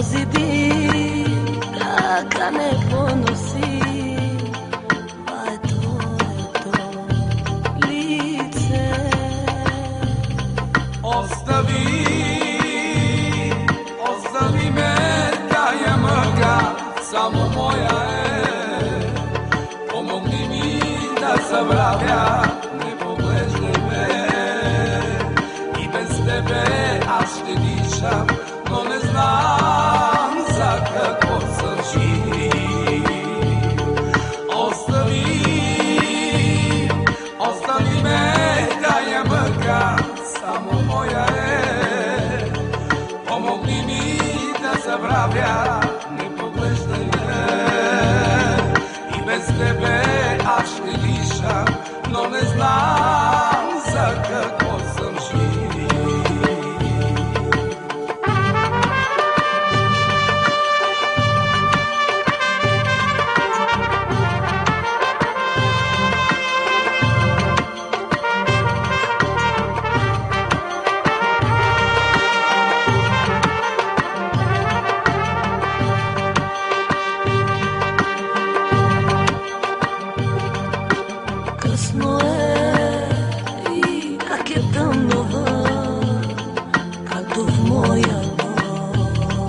Този дим така не поноси, това е твоето лице. Остави ме, тая мъка само моя е. Помогни ми да забравя, не поглеждай ме. И без тебе аз ще дишам, но не знам за какво съм жив. Остави ме, тая мъка само моя е. Помогни ми да забравя, не поглеждай ме. И без тебе аз ще дишам, но не знам за какво съм жив. Късно е и как е тъмно вън, както в моя дом.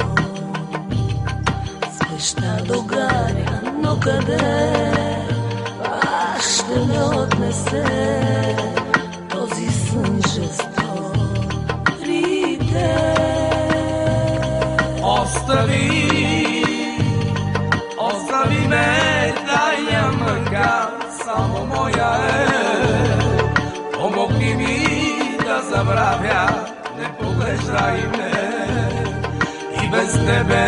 Свеща догаря, но къде пак ще ме отнесе този сън жесток рите. Остави ме, тая мъка само моя е. Помогни ми да забравя, не поглеждай ме. И без тебе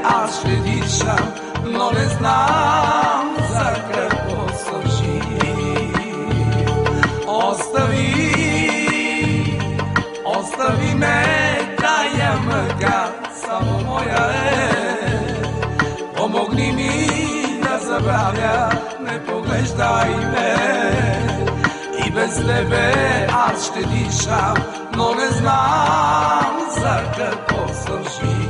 аз ще дишам, но не знам за какво съм жив. Остави ме, тая мъка само моя е. Помогни ми да забравя, не поглеждай ме. И без тебе аз ще дишам, но не знам за какво съм жив.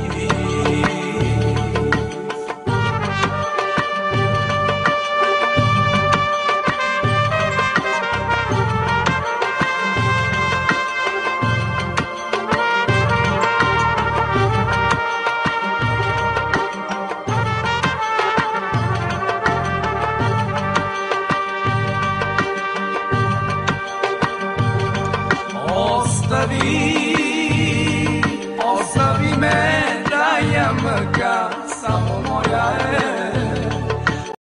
Остави ме, тая мъка само моя е.